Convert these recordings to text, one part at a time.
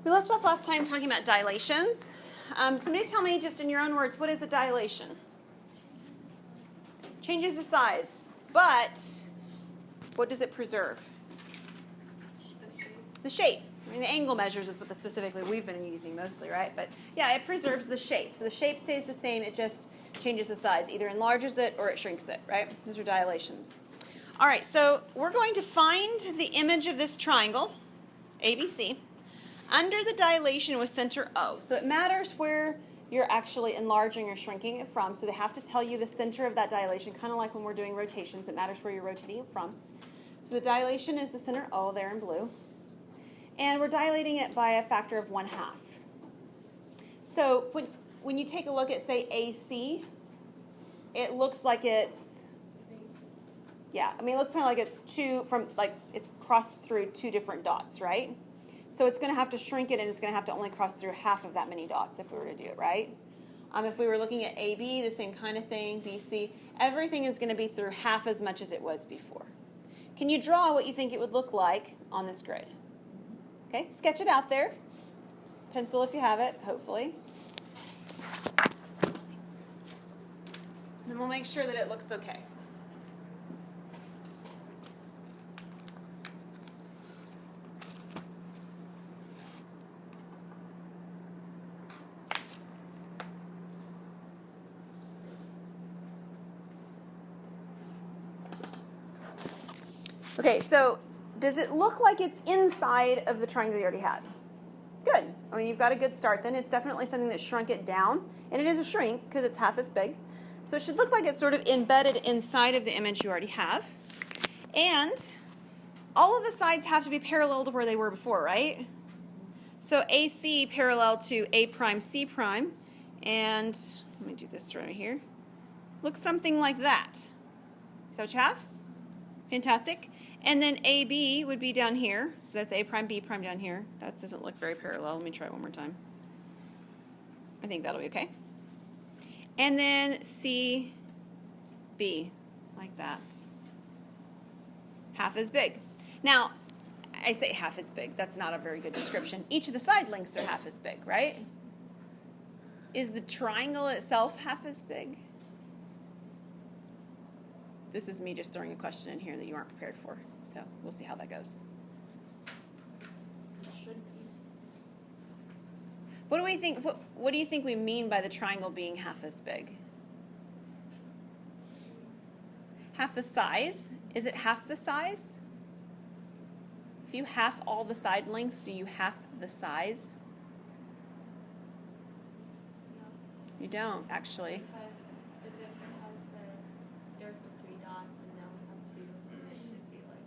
We left off last time talking about dilations. Somebody tell me just in your own words, what is a dilation? Changes the size, but what does it preserve? The shape. I mean, the angle measures is what specifically we've been using mostly, right? But yeah, it preserves the shape. So the shape stays the same, it just changes the size. Either enlarges it or it shrinks it, right? Those are dilations. All right, so we're going to find the image of this triangle, ABC, under the dilation with center O. So it matters where you're actually enlarging or shrinking it from. So they have to tell you the center of that dilation, kind of like when we're doing rotations. It matters where you're rotating it from. So the dilation is the center O there in blue. And we're dilating it by a factor of 1/2. So when you take a look at, say, AC, it looks like it's, it looks kind of like it's it's crossed through two different dots, right? So it's going to have to shrink it, and it's going to have to only cross through half of that many dots if we were to do it, right? If we were looking at AB, the same kind of thing, BC, everything is going to be through half as much as it was before. Can you draw what you think it would look like on this grid? Okay, sketch it out there. Pencil if you have it, hopefully. And we'll make sure that it looks okay. Okay, so does it look like it's inside of the triangle you already had? Good. I mean, you've got a good start then. It's definitely something that shrunk it down, and it is a shrink because it's half as big. So it should look like it's sort of embedded inside of the image you already have. And all of the sides have to be parallel to where they were before, right? So AC parallel to A prime, C prime, and let me do this right here. Looks something like that. Is that what you have? Fantastic. And then AB would be down here. So that's A prime, B prime down here. That doesn't look very parallel. Let me try it one more time. I think that'll be okay. And then CB, like that. Half as big. Now, I say half as big. That's not a very good description. Each of the side lengths are half as big, right? Is the triangle itself half as big? This is me just throwing a question in here that you aren't prepared for. So we'll see how that goes. It should be. What do we think? What do you think we mean by the triangle being half as big? Half the size? Is it half the size? If you half all the side lengths, do you half the size? No. You don't, actually. Is it because there's the 3 dots and now we have 2, and it should be like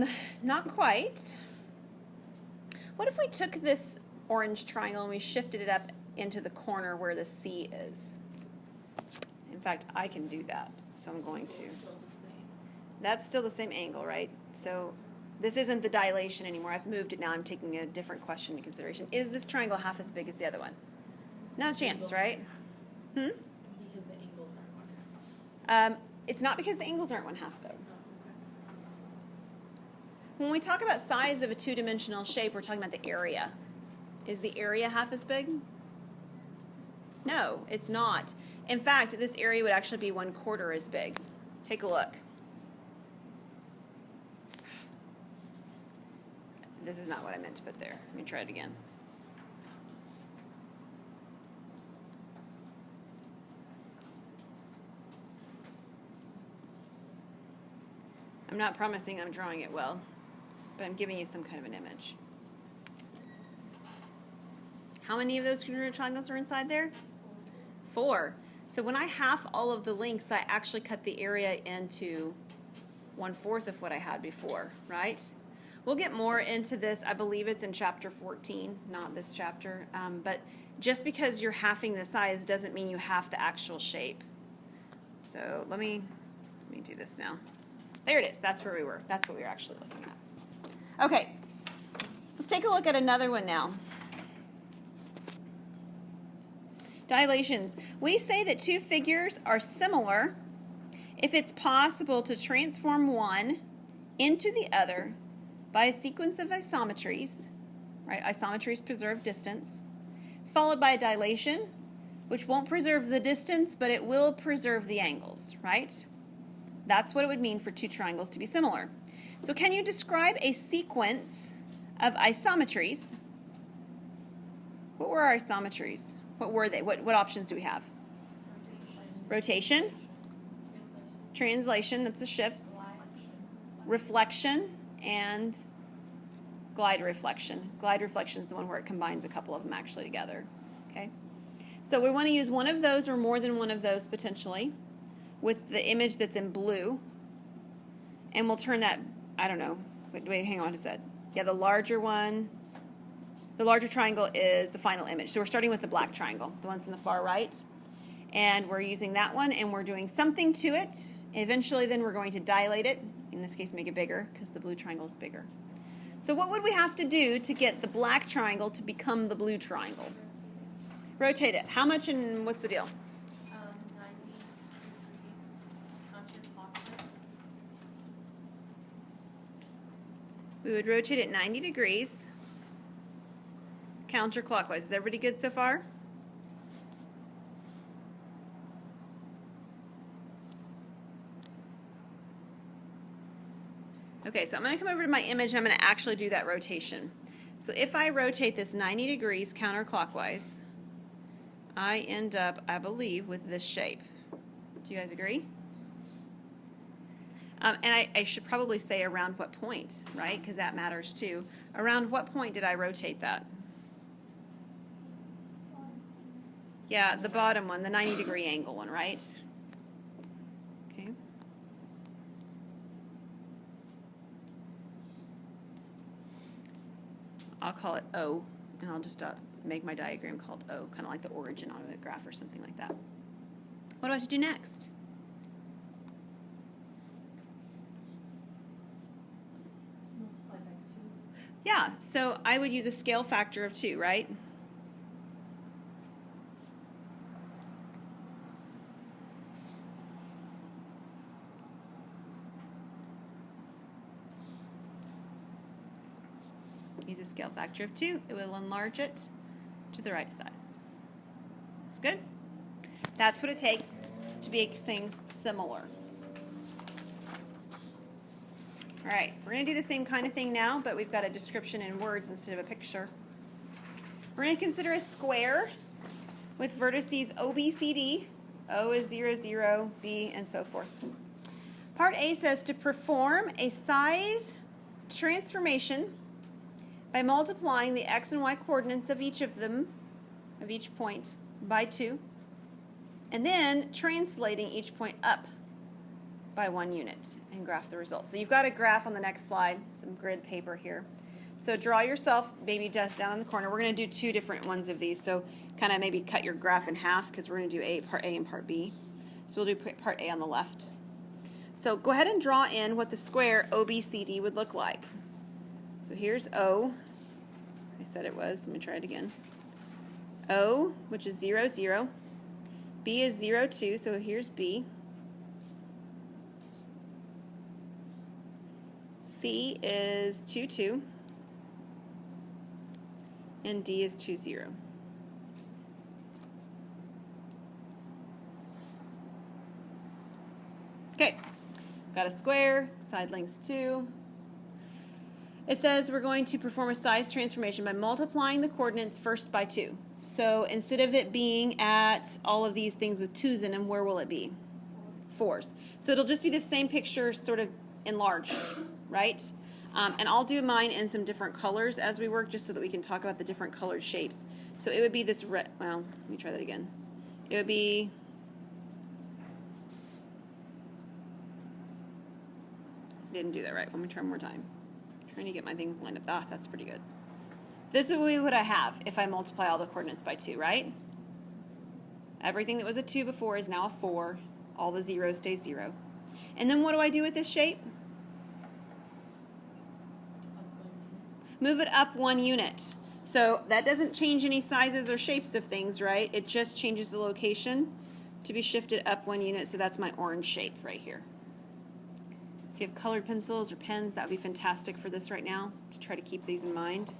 1/2? Not quite. What if we took this orange triangle and we shifted it up into the corner where the C is? In fact, I can do that, so I'm going to. That's still the same angle, right? So this isn't the dilation anymore. I've moved it now. I'm taking a different question into consideration. Is this triangle half as big as the other one? Not a chance, right? Because the angles aren't 1/2. It's not because the angles aren't 1/2, though. When we talk about size of a two-dimensional shape, we're talking about the area. Is the area half as big? No, it's not. In fact, this area would actually be 1/4 as big. Take a look. This is not what I meant to put there. Let me try it again. I'm not promising I'm drawing it well, but I'm giving you some kind of an image. How many of those congruent triangles are inside there? 4. So when I half all of the lengths, I actually cut the area into 1/4 of what I had before, right? We'll get more into this. I believe it's in chapter 14, not this chapter. But just because you're halving the size doesn't mean you half the actual shape. So let me do this now. There it is. That's where we were. That's what we were actually looking at. Okay. Let's take a look at another one now. Dilations. We say that two figures are similar if it's possible to transform one into the other by a sequence of isometries, right? Isometries preserve distance, followed by a dilation, which won't preserve the distance, but it will preserve the angles, right? That's what it would mean for two triangles to be similar. So can you describe a sequence of isometries? What were our isometries? What were they? What options do we have? Rotation, translation, that's the shifts, reflection, and glide reflection. Glide reflection is the one where it combines a couple of them actually together. Okay? So we want to use one of those or more than one of those potentially with the image that's in blue. And we'll turn that, I don't know, wait, hang on a sec. Yeah, the larger one, the larger triangle is the final image. So we're starting with the black triangle, the ones in the far right. And we're using that one and we're doing something to it. Eventually then we're going to dilate it, in this case make it bigger because the blue triangle is bigger. So what would we have to do to get the black triangle to become the blue triangle? Rotate it. How much and what's the deal? 90 degrees counterclockwise. We would rotate it 90 degrees counterclockwise. Is everybody good so far? Okay, so I'm going to come over to my image and I'm going to actually do that rotation. So if I rotate this 90 degrees counterclockwise, I end up, I believe, with this shape. Do you guys agree? And I should probably say around what point, right? Because that matters too. Around what point did I rotate that? Yeah, the bottom one, the 90-degree angle one, right? Okay. I'll call it O, and I'll just make my diagram called O, kind of like the origin on a graph or something like that. What do I have to do next? Multiply by 2. Yeah, so I would use a scale factor of 2, right? Use a scale factor of 2. It will enlarge it to the right size. It's good? That's what it takes to make things similar. All right, we're going to do the same kind of thing now, but we've got a description in words instead of a picture. We're going to consider a square with vertices O, B, C, D. O is 0, 0, B, and so forth. Part A says to perform a size transformation by multiplying the x and y coordinates of each of them, of each point, by 2, and then translating each point up by 1 unit and graph the results. So you've got a graph on the next slide, some grid paper here. So draw yourself maybe just down in the corner. We're going to do 2 different ones of these, so kind of maybe cut your graph in half because we're going to do part A and part B. So we'll do part A on the left. So go ahead and draw in what the square OBCD would look like. So here's O. I said it was. Let me try it again. O, which is 0, 0. B is 0, 2, so here's B. C is 2, 2. And D is 2, 0. Okay, got a square, side lengths 2. It says we're going to perform a size transformation by multiplying the coordinates first by 2. So instead of it being at all of these things with 2's in them, where will it be? 4's. So it'll just be the same picture sort of enlarged, right? And I'll do mine in some different colors as we work just so that we can talk about the different colored shapes. So it would be this red, well, let me try that again. It would be, didn't do that right. Let me try one more time. Trying to get my things lined up. Ah, that's pretty good. This would be what I have if I multiply all the coordinates by 2, right? Everything that was a 2 before is now a 4. All the zeros stay 0. And then what do I do with this shape? Move it up 1 unit. So that doesn't change any sizes or shapes of things, right? It just changes the location to be shifted up 1 unit. So that's my orange shape right here. If you have colored pencils or pens, that would be fantastic for this right now, to try to keep these in mind.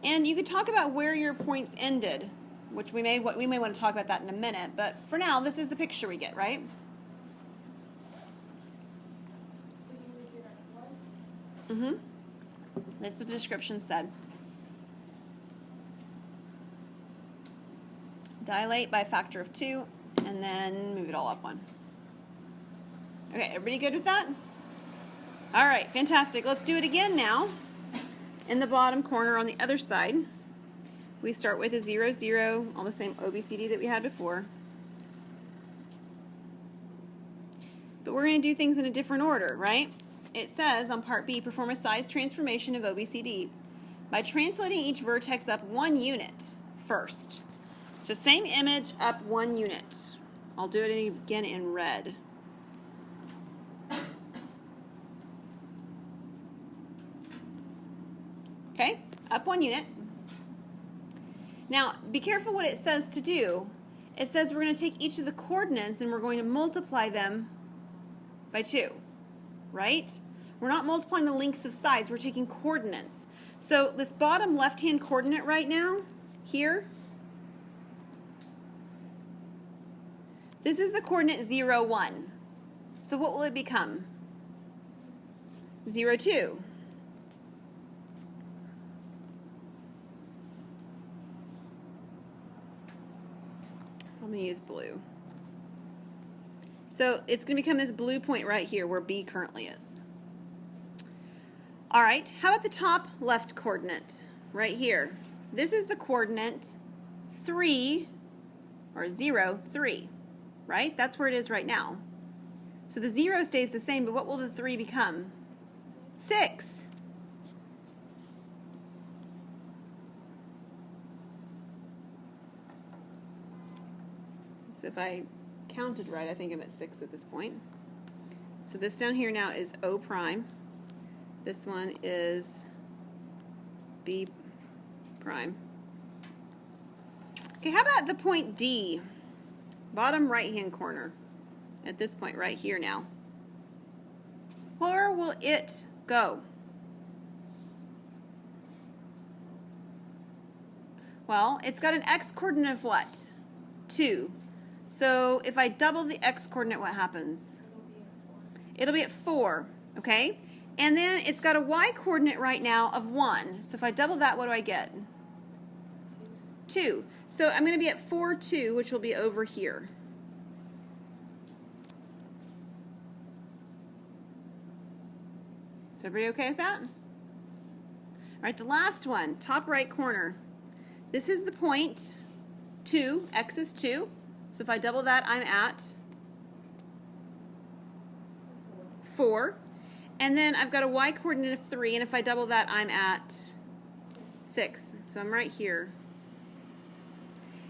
And you could talk about where your points ended, which we may want to talk about that in a minute, but for now, this is the picture we get, right? So you would do like what? That's what the description said. Dilate by a factor of 2, and then move it all up 1. Okay, everybody good with that? All right, fantastic. Let's do it again now. In the bottom corner on the other side, we start with a 0, 0, all the same OBCD that we had before. But we're going to do things in a different order, right? It says on part B, perform a size transformation of OBCD by translating each vertex up 1 unit first. So same image up 1 unit. I'll do it again in red. Okay, up 1 unit. Now, be careful what it says to do. It says we're going to take each of the coordinates and we're going to multiply them by 2, right? We're not multiplying the lengths of sides, we're taking coordinates. So this bottom left-hand coordinate right now, here, this is the coordinate 0, 1. So what will it become? 0, 2. I'm going to use blue. So it's going to become this blue point right here where B currently is. All right, how about the top left coordinate right here? This is the coordinate 3, or 0, 3, right? That's where it is right now. So the 0 stays the same, but what will the 3 become? 6. So if I counted right, I think I'm at 6 at this point. So this down here now is O prime. This one is B prime. Okay, how about the point D? Bottom right-hand corner. At this point right here now. Where will it go? Well, it's got an x coordinate of what? 2. So if I double the x coordinate, what happens? It'll be at 4, okay? And then it's got a y coordinate right now of 1. So if I double that, what do I get? 2. So I'm going to be at 4, 2, which will be over here. Is everybody okay with that? All right, the last one, top right corner. This is the point 2, x is 2. So if I double that, I'm at 4. And then I've got a y coordinate of 3, and if I double that, I'm at 6. So I'm right here.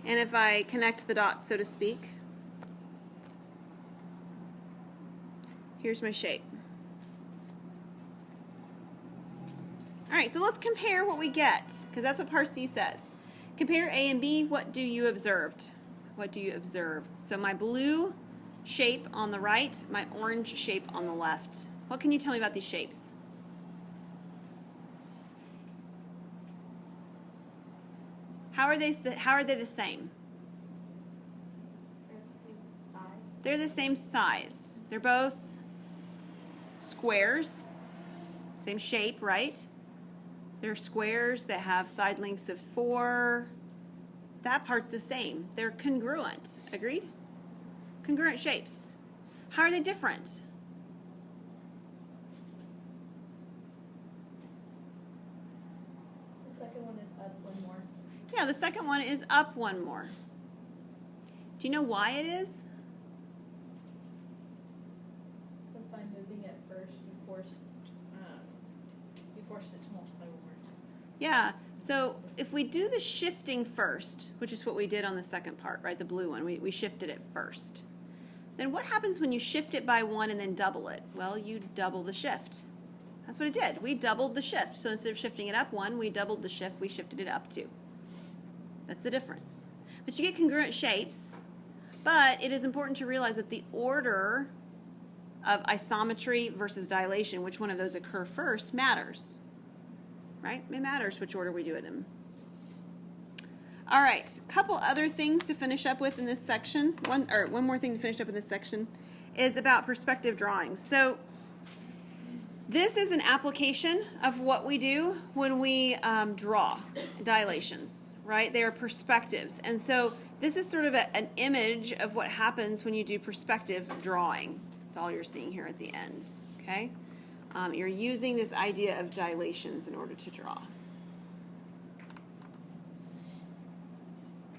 And if I connect the dots, so to speak, here's my shape. All right, so let's compare what we get, because that's what part C says. Compare A and B. What do you observe? What do you observe? So my blue shape on the right, my orange shape on the left. What can you tell me about these shapes? How are they the same? They're the same size. They're the same size. They're both squares, same shape, right? They're squares that have side lengths of 4. That part's the same. They're congruent. Agreed? Congruent shapes. How are they different? The second one is up 1 more. Yeah, the second one is up 1 more. Do you know why it is? Because by moving it first, you forced it to multiply 1 more. Yeah, so if we do the shifting first, which is what we did on the second part, right, the blue one, we shifted it first. Then what happens when you shift it by 1 and then double it? Well, you double the shift. That's what it did. We doubled the shift. So instead of shifting it up 1, we doubled the shift, we shifted it up 2. That's the difference. But you get congruent shapes But it is important to realize that the order of isometry versus dilation, which one of those occur first, matters. Right? It matters which order we do it in. All right, a couple other things to finish up with in this section. One more thing to finish up in this section is about perspective drawings. So this is an application of what we do when we draw dilations, right? They are perspectives. And so this is sort of an image of what happens when you do perspective drawing. That's all you're seeing here at the end, okay? You're using this idea of dilations in order to draw.